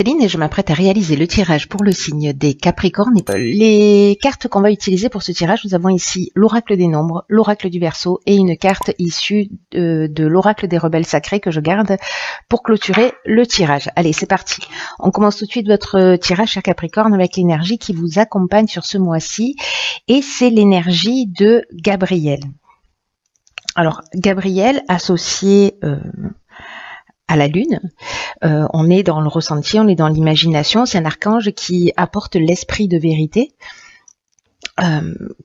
Et je m'apprête à réaliser le tirage pour le signe des Capricornes. Les cartes qu'on va utiliser pour ce tirage, nous avons ici l'oracle des nombres, l'oracle du Verseau et une carte issue de l'oracle des rebelles sacrés que je garde pour clôturer le tirage. Allez, c'est parti. On commence tout de suite votre tirage, cher Capricorne, avec l'énergie qui vous accompagne sur ce mois-ci. Et c'est l'énergie de Gabriel. Alors, Gabriel associé à la lune, on est dans le ressenti, on est dans l'imagination. C'est un archange qui apporte l'esprit de vérité,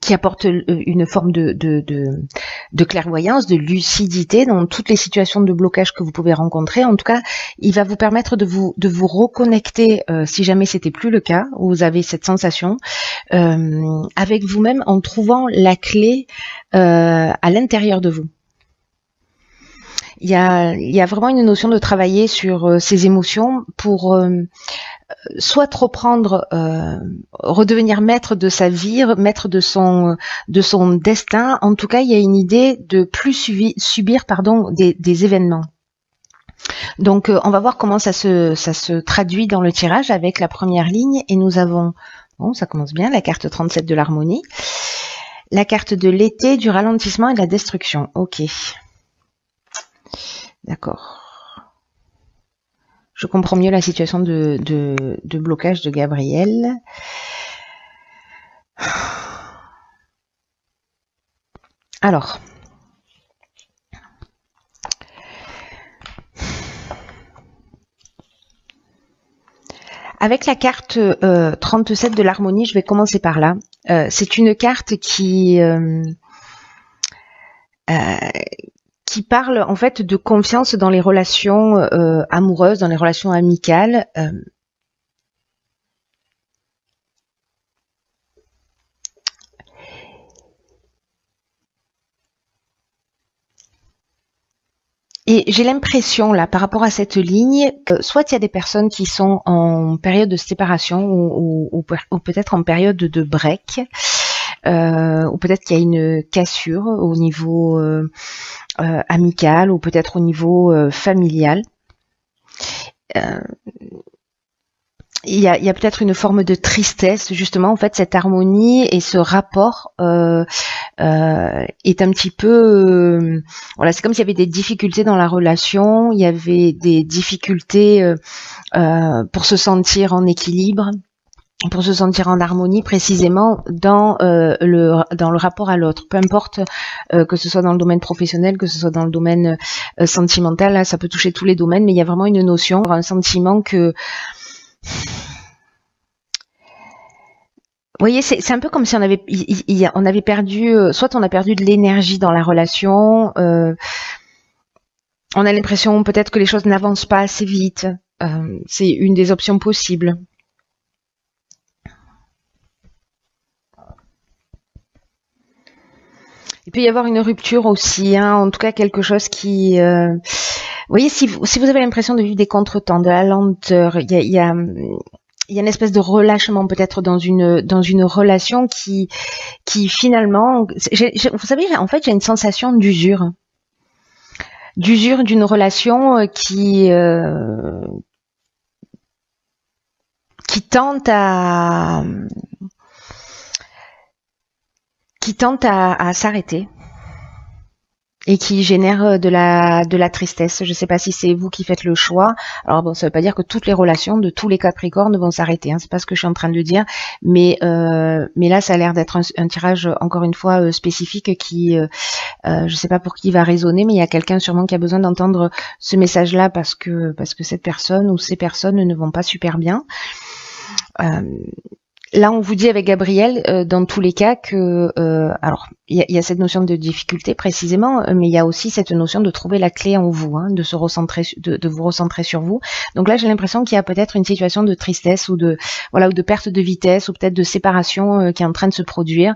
qui apporte une forme de clairvoyance, de lucidité dans toutes les situations de blocage que vous pouvez rencontrer. En tout cas, il va vous permettre de vous reconnecter, si jamais c'était plus le cas, où vous avez cette sensation, avec vous-même en trouvant la clé à l'intérieur de vous. Il y a vraiment une notion de travailler sur ses émotions pour soit reprendre, redevenir maître de sa vie, maître de son destin. En tout cas, il y a une idée de plus subir des événements. Donc, on va voir comment ça se traduit dans le tirage avec la première ligne. Et nous avons, bon, ça commence bien, la carte 37 de l'harmonie, la carte de l'été, du ralentissement et de la destruction. Ok. D'accord. Je comprends mieux la situation de blocage de Gabriel. Alors. Avec la carte 37 de l'harmonie, je vais commencer par là. C'est une carte qui parle en fait de confiance dans les relations amoureuses, dans les relations amicales. Et j'ai l'impression là, par rapport à cette ligne, soit il y a des personnes qui sont en période de séparation ou peut-être en période de break, ou peut-être qu'il y a une cassure au niveau amical ou peut-être au niveau familial. Il y a peut-être une forme de tristesse, justement, en fait, cette harmonie et ce rapport est un petit peu... voilà, c'est comme s'il y avait des difficultés dans la relation, il y avait des difficultés pour se sentir en équilibre, pour se sentir en harmonie précisément dans le rapport à l'autre, peu importe que ce soit dans le domaine professionnel, que ce soit dans le domaine sentimental, là, ça peut toucher tous les domaines, mais il y a vraiment une notion, un sentiment que... Vous voyez, c'est un peu comme si on avait perdu, soit on a perdu de l'énergie dans la relation, on a l'impression peut-être que les choses n'avancent pas assez vite, c'est une des options possibles. Il peut y avoir une rupture aussi, hein, en tout cas quelque chose qui... vous voyez, si vous avez l'impression de vivre des contretemps, de la lenteur, il y a une espèce de relâchement peut-être dans une relation qui finalement... vous savez, en fait, j'ai une sensation d'usure. D'usure d'une relation qui tente à s'arrêter et qui génère de la tristesse. Je ne sais pas si c'est vous qui faites le choix. Alors bon, ça ne veut pas dire que toutes les relations de tous les Capricornes vont s'arrêter, hein. C'est pas ce que je suis en train de dire, mais là ça a l'air d'être un tirage encore une fois spécifique qui, je ne sais pas pour qui va résonner, mais il y a quelqu'un sûrement qui a besoin d'entendre ce message-là parce que cette personne ou ces personnes ne vont pas super bien. Là, on vous dit avec Gabriel, dans tous les cas, que alors il y a cette notion de difficulté précisément, mais il y a aussi cette notion de trouver la clé en vous, hein, de se recentrer, de vous recentrer sur vous. Donc là, j'ai l'impression qu'il y a peut-être une situation de tristesse ou de perte de vitesse ou peut-être de séparation qui est en train de se produire.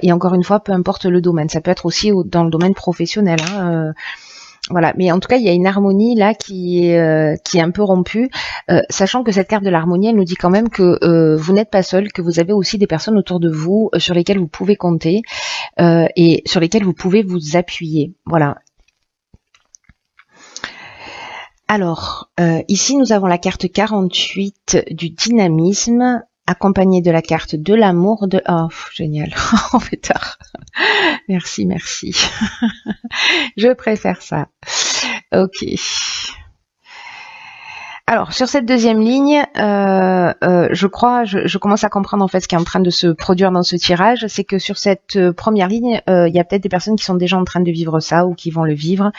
Et encore une fois, peu importe le domaine, ça peut être aussi dans le domaine professionnel, hein, voilà, mais en tout cas, il y a une harmonie là qui est un peu rompue, sachant que cette carte de l'harmonie, elle nous dit quand même que vous n'êtes pas seul, que vous avez aussi des personnes autour de vous sur lesquelles vous pouvez compter et sur lesquelles vous pouvez vous appuyer. Voilà. Alors, ici, nous avons la carte 48 du dynamisme, accompagnée de la carte de l'amour, de... Oh, génial, on fait tard. Merci, merci. Je préfère ça. Ok. Alors, sur cette deuxième ligne, je commence à comprendre en fait ce qui est en train de se produire dans ce tirage. C'est que sur cette première ligne, il y a peut-être des personnes qui sont déjà en train de vivre ça ou qui vont le vivre.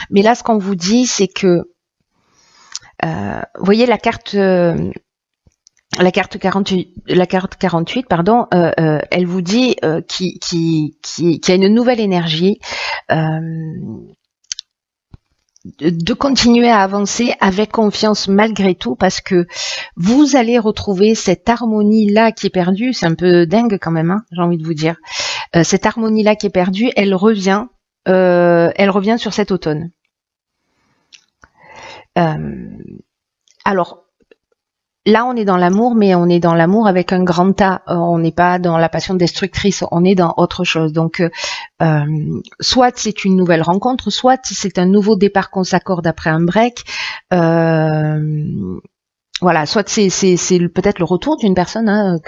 Mais là, ce qu'on vous dit, c'est que, vous voyez la carte 48, pardon, elle vous dit qu'il y a une nouvelle énergie. De continuer à avancer avec confiance malgré tout, parce que vous allez retrouver cette harmonie-là qui est perdue. C'est un peu dingue quand même, hein, j'ai envie de vous dire. Cette harmonie-là qui est perdue, elle revient sur cet automne. Alors, là, on est dans l'amour, mais on est dans l'amour avec un grand A. On n'est pas dans la passion destructrice, on est dans autre chose. Donc, soit c'est une nouvelle rencontre, soit c'est un nouveau départ qu'on s'accorde après un break. Voilà, soit c'est peut-être le retour d'une personne, hein,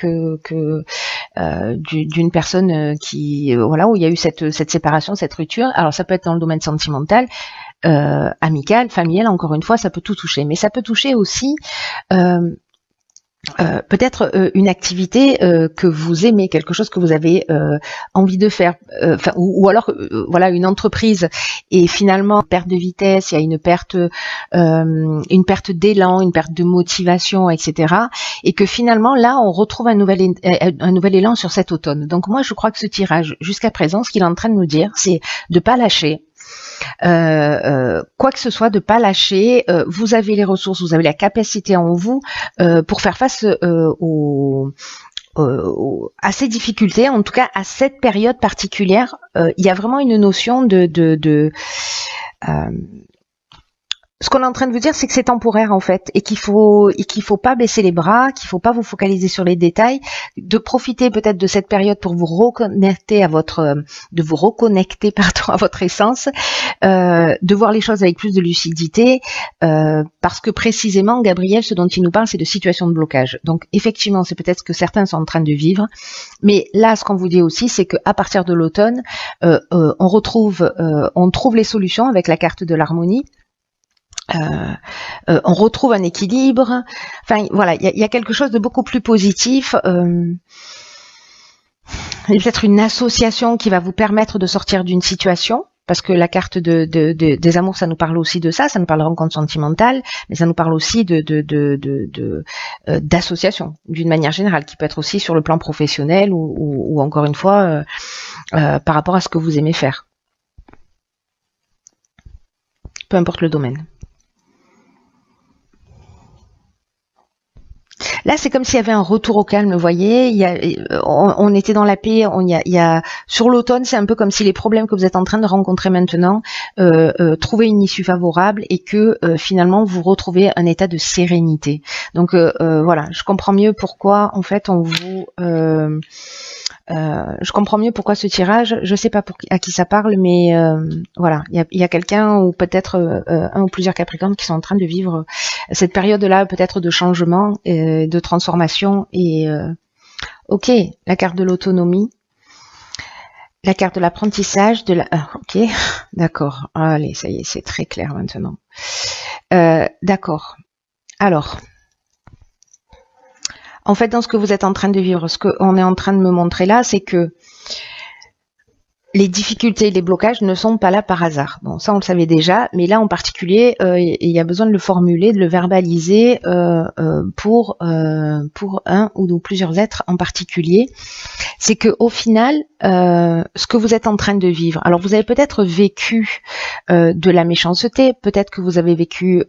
d'une personne qui, voilà, où il y a eu cette séparation, cette rupture. Alors, ça peut être dans le domaine sentimental, amical, familial. Encore une fois, ça peut tout toucher, mais ça peut toucher aussi. Peut-être une activité que vous aimez, quelque chose que vous avez envie de faire, ou alors voilà, une entreprise, et finalement perte de vitesse, il y a une perte d'élan, une perte de motivation, etc. Et que finalement là on retrouve un nouvel élan sur cet automne. Donc moi je crois que ce tirage jusqu'à présent, ce qu'il est en train de nous dire, c'est de pas lâcher. Quoi que ce soit, de pas lâcher. Vous avez les ressources, vous avez la capacité en vous pour faire face à ces difficultés, en tout cas à cette période particulière. Il y a vraiment une notion ce qu'on est en train de vous dire, c'est que c'est temporaire en fait, et qu'il faut pas baisser les bras, qu'il faut pas vous focaliser sur les détails, de profiter peut-être de cette période pour vous reconnecter à votre essence, de voir les choses avec plus de lucidité, parce que précisément, Gabriel, ce dont il nous parle, c'est de situations de blocage. Donc effectivement, c'est peut-être ce que certains sont en train de vivre, mais là, ce qu'on vous dit aussi, c'est qu'à partir de l'automne, on trouve les solutions avec la carte de l'harmonie. On retrouve un équilibre. Enfin, voilà, il y a quelque chose de beaucoup plus positif. Il y a peut-être une association qui va vous permettre de sortir d'une situation, parce que la carte des amours, ça nous parle aussi de ça nous parle de rencontre sentimentale, mais ça nous parle aussi d'association, d'une manière générale, qui peut être aussi sur le plan professionnel ou encore une fois par rapport à ce que vous aimez faire. Peu importe le domaine. Là, c'est comme s'il y avait un retour au calme, vous voyez. On était dans la paix. Sur l'automne, c'est un peu comme si les problèmes que vous êtes en train de rencontrer maintenant trouvaient une issue favorable et que finalement vous retrouvez un état de sérénité. Donc voilà, je comprends mieux pourquoi en fait je comprends mieux pourquoi ce tirage. Je sais pas à qui ça parle, mais voilà, il y a quelqu'un ou peut-être un ou plusieurs Capricornes qui sont en train de vivre cette période-là, peut-être de changement, de transformation. Et ok, la carte de l'autonomie, la carte de l'apprentissage, ok, d'accord. Allez, ça y est, c'est très clair maintenant. D'accord. Alors. En fait, dans ce que vous êtes en train de vivre, ce qu'on est en train de me montrer là, c'est que les difficultés et les blocages ne sont pas là par hasard. Bon, ça on le savait déjà, mais là en particulier, il y a besoin de le formuler, de le verbaliser pour un ou plusieurs êtres en particulier. C'est que au final, ce que vous êtes en train de vivre, alors vous avez peut-être vécu de la méchanceté, peut-être que vous avez vécu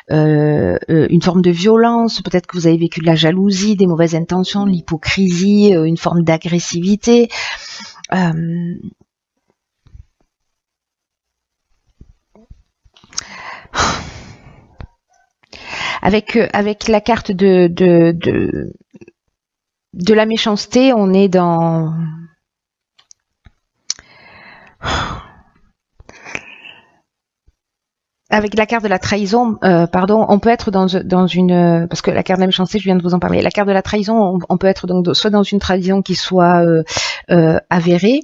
une forme de violence, peut-être que vous avez vécu de la jalousie, des mauvaises intentions, de l'hypocrisie, une forme d'agressivité. Avec la carte de la méchanceté, on est dans avec la carte de la trahison, pardon, on peut être dans une, parce que la carte de la méchanceté, je viens de vous en parler. La carte de la trahison, on peut être donc soit dans une trahison qui soit avérée,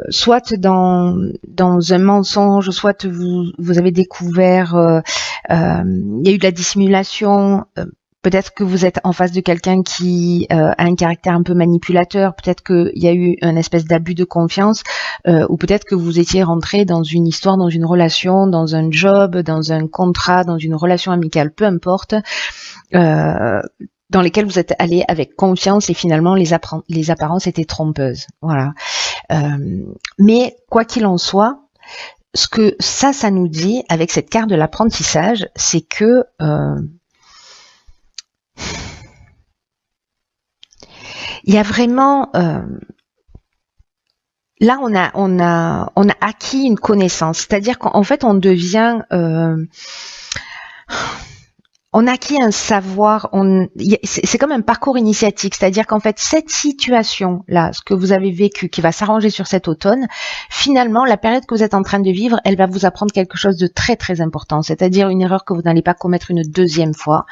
soit dans un mensonge, soit vous avez découvert, il y a eu de la dissimulation. Peut-être que vous êtes en face de quelqu'un qui a un caractère un peu manipulateur, peut-être qu'il y a eu un espèce d'abus de confiance, ou peut-être que vous étiez rentré dans une histoire, dans une relation, dans un job, dans un contrat, dans une relation amicale, peu importe, dans lesquels vous êtes allé avec confiance et finalement les apparences étaient trompeuses. Voilà. Mais quoi qu'il en soit, ce que ça nous dit avec cette carte de l'apprentissage, c'est que il y a vraiment là on a acquis une connaissance, c'est-à-dire qu'en fait on devient on a acquis un savoir, c'est comme un parcours initiatique, c'est-à-dire qu'en fait cette situation-là, ce que vous avez vécu, qui va s'arranger sur cet automne, finalement la période que vous êtes en train de vivre, elle va vous apprendre quelque chose de très très important, c'est-à-dire une erreur que vous n'allez pas commettre une deuxième fois.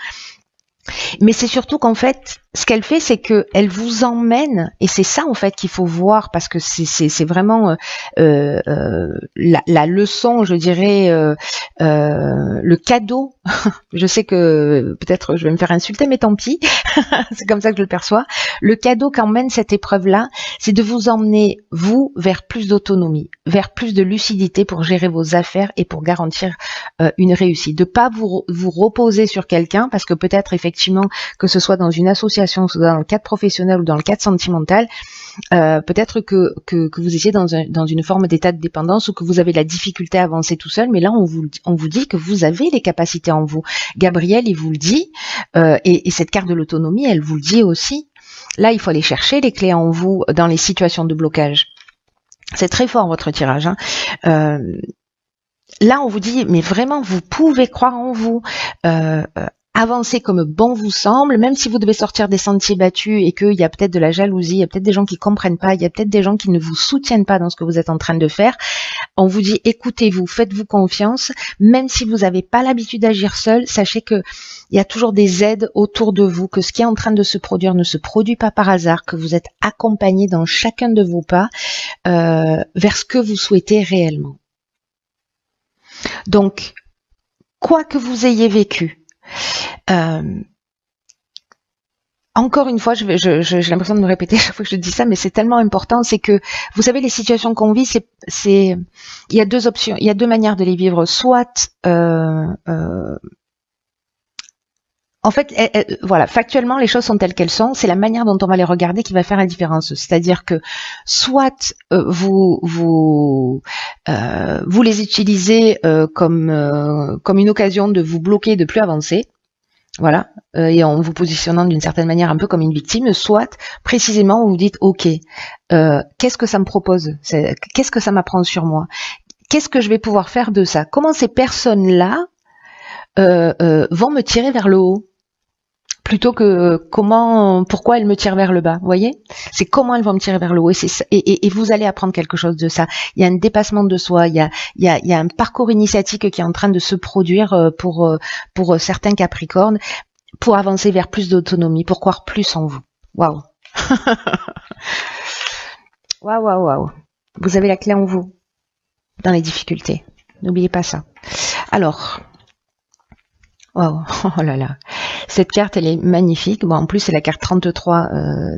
Mais c'est surtout qu'en fait, ce qu'elle fait, c'est qu'elle vous emmène, et c'est ça en fait qu'il faut voir, parce que c'est vraiment la leçon, je dirais, le cadeau. Je sais que peut-être je vais me faire insulter, mais tant pis, c'est comme ça que je le perçois. Le cadeau qu'emmène cette épreuve-là, c'est de vous emmener, vous, vers plus d'autonomie, vers plus de lucidité pour gérer vos affaires et pour garantir une réussite. De pas vous reposer sur quelqu'un, parce que peut-être effectivement, que ce soit dans une association, soit dans le cadre professionnel ou dans le cadre sentimental, peut-être que vous étiez dans une forme d'état de dépendance ou que vous avez de la difficulté à avancer tout seul, mais là on vous dit que vous avez les capacités en vous. Gabriel, il vous le dit, et cette carte de l'autonomie, elle vous le dit aussi. Là, il faut aller chercher les clés en vous dans les situations de blocage. C'est très fort votre tirage, hein. Là, on vous dit, mais vraiment, vous pouvez croire en vous. Avancez comme bon vous semble, même si vous devez sortir des sentiers battus et qu'il y a peut-être de la jalousie, il y a peut-être des gens qui comprennent pas, il y a peut-être des gens qui ne vous soutiennent pas dans ce que vous êtes en train de faire. On vous dit, écoutez-vous, faites-vous confiance, même si vous n'avez pas l'habitude d'agir seul, sachez que il y a toujours des aides autour de vous, que ce qui est en train de se produire ne se produit pas par hasard, que vous êtes accompagné dans chacun de vos pas vers ce que vous souhaitez réellement. Donc, quoi que vous ayez vécu, encore une fois, j'ai l'impression de me répéter chaque fois que je dis ça, mais c'est tellement important, c'est que, vous savez, les situations qu'on vit, il y a deux options, il y a deux manières de les vivre. Soit, en fait, voilà, factuellement, les choses sont telles qu'elles sont. C'est la manière dont on va les regarder qui va faire la différence. C'est-à-dire que soit vous les utilisez comme une occasion de vous bloquer, de plus avancer. Voilà, et en vous positionnant d'une certaine manière un peu comme une victime, soit précisément vous dites ok, qu'est-ce que ça me propose, qu'est-ce que ça m'apprend sur moi, qu'est-ce que je vais pouvoir faire de ça, comment ces personnes-là vont me tirer vers le haut, plutôt que pourquoi elles me tirent vers le bas, vous voyez, c'est comment elles vont me tirer vers le haut, et vous allez apprendre quelque chose de ça. Il y a un dépassement de soi, il y a un parcours initiatique qui est en train de se produire pour certains Capricornes, pour avancer vers plus d'autonomie, pour croire plus en vous. Waouh. Waouh. Vous avez la clé en vous dans les difficultés. N'oubliez pas ça. Alors, waouh, oh là là. Cette carte, elle est magnifique. Bon, en plus, c'est la carte 33,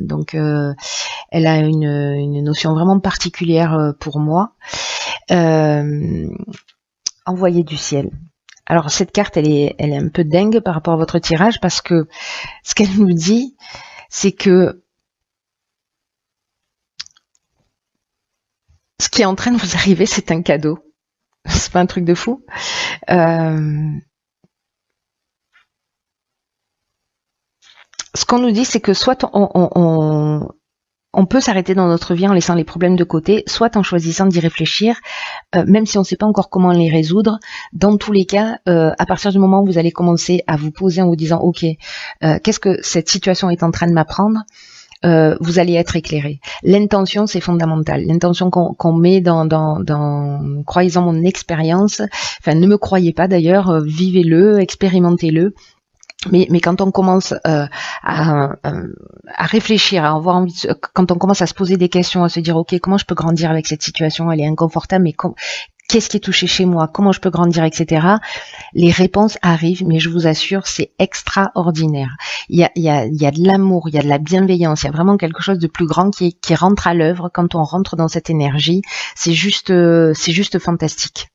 donc elle a une notion vraiment particulière pour moi. Envoyé du ciel. Alors, cette carte, elle est un peu dingue par rapport à votre tirage, parce que ce qu'elle nous dit, c'est que ce qui est en train de vous arriver, c'est un cadeau. C'est pas un truc de fou. Ce qu'on nous dit, c'est que soit on peut s'arrêter dans notre vie en laissant les problèmes de côté, soit en choisissant d'y réfléchir, même si on ne sait pas encore comment les résoudre. Dans tous les cas, à partir du moment où vous allez commencer à vous poser en vous disant « Ok, qu'est-ce que cette situation est en train de m'apprendre ?» vous allez être éclairé. L'intention, c'est fondamental. L'intention qu'on met dans croyez-en mon expérience, enfin ne me croyez pas d'ailleurs, vivez-le, expérimentez-le. Mais quand on commence à réfléchir, à avoir envie quand on commence à se poser des questions, à se dire ok, comment je peux grandir avec cette situation, elle est inconfortable, mais qu'est-ce qui est touché chez moi, comment je peux grandir, etc. Les réponses arrivent, mais je vous assure, c'est extraordinaire. Il y a de l'amour, il y a de la bienveillance, il y a vraiment quelque chose de plus grand qui rentre à l'œuvre quand on rentre dans cette énergie. C'est juste fantastique.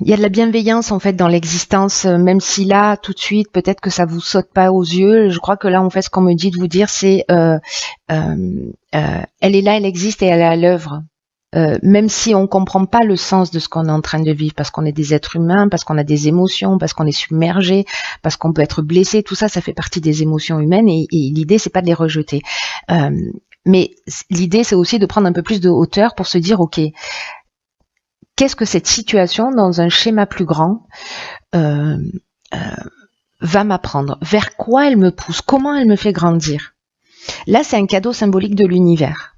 Il y a de la bienveillance en fait dans l'existence, même si là tout de suite peut-être que ça vous saute pas aux yeux. Je crois que là en fait ce qu'on me dit de vous dire c'est elle est là, elle existe et elle est à l'œuvre. Même si on comprend pas le sens de ce qu'on est en train de vivre, parce qu'on est des êtres humains, parce qu'on a des émotions, parce qu'on est submergé, parce qu'on peut être blessé, tout ça, ça fait partie des émotions humaines et l'idée c'est pas de les rejeter. Mais l'idée c'est aussi de prendre un peu plus de hauteur pour se dire ok, qu'est-ce que cette situation, dans un schéma plus grand, va m'apprendre? Vers quoi elle me pousse? Comment elle me fait grandir? Là, c'est un cadeau symbolique de l'univers.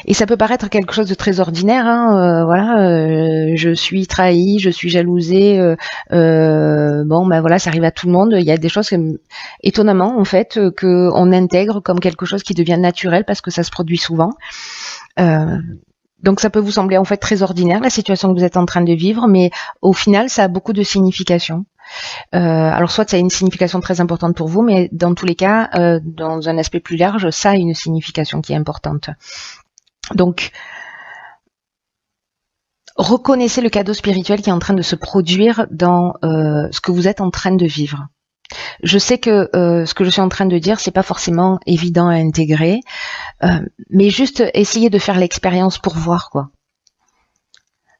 Et ça peut paraître quelque chose de très ordinaire, hein, voilà, je suis trahi, je suis jalousée, bon ben voilà, ça arrive à tout le monde. Il y a des choses étonnamment en fait que on intègre comme quelque chose qui devient naturel parce que ça se produit souvent. Donc ça peut vous sembler en fait très ordinaire la situation que vous êtes en train de vivre, mais au final ça a beaucoup de signification. Alors soit ça a une signification très importante pour vous, mais dans tous les cas, dans un aspect plus large, ça a une signification qui est importante. Donc reconnaissez le cadeau spirituel qui est en train de se produire dans ce que vous êtes en train de vivre. Je sais que ce que je suis en train de dire, c'est pas forcément évident à intégrer, mais juste essayez de faire l'expérience pour voir quoi.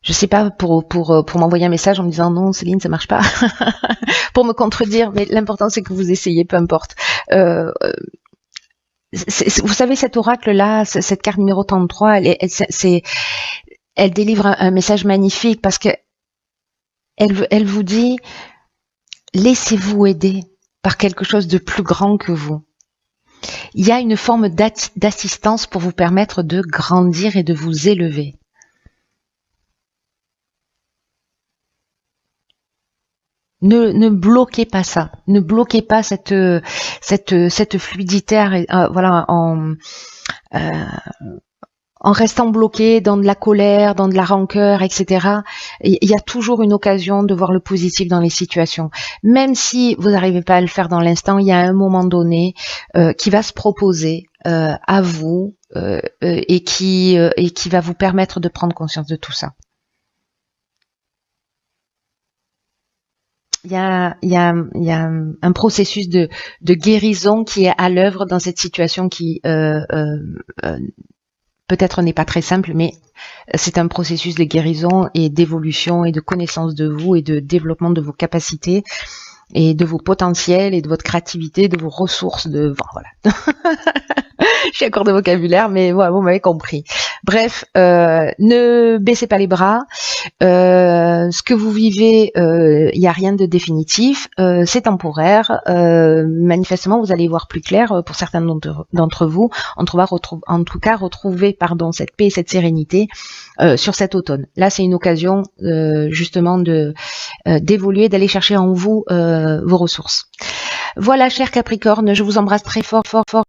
Je sais pas pour m'envoyer un message en me disant non Céline ça marche pas, pour me contredire, mais l'important c'est que vous essayez, peu importe. Vous savez cet oracle là, cette carte numéro 33, elle délivre un message magnifique parce que elle vous dit laissez-vous aider par quelque chose de plus grand que vous. Il y a une forme d'assistance pour vous permettre de grandir et de vous élever. Ne bloquez pas ça. Ne bloquez pas cette fluidité, voilà, en restant bloqué dans de la colère, dans de la rancœur, etc. Il y a toujours une occasion de voir le positif dans les situations. Même si vous n'arrivez pas à le faire dans l'instant, il y a un moment donné qui va se proposer à vous et qui va vous permettre de prendre conscience de tout ça. Il y a un processus de guérison qui est à l'œuvre dans cette situation qui peut-être n'est pas très simple, mais c'est un processus de guérison et d'évolution et de connaissance de vous et de développement de vos capacités et de vos potentiels et de votre créativité, de vos ressources, voilà. Je suis à court de vocabulaire, mais voilà, vous m'avez compris. Bref, ne baissez pas les bras. Ce que vous vivez, il n'y a rien de définitif. C'est temporaire. Manifestement, vous allez voir plus clair pour certains d'entre vous. En tout cas, retrouver cette paix et cette sérénité sur cet automne. Là, c'est une occasion justement d'évoluer, d'aller chercher en vous vos ressources. Voilà, chers Capricorne, je vous embrasse très fort, fort, fort.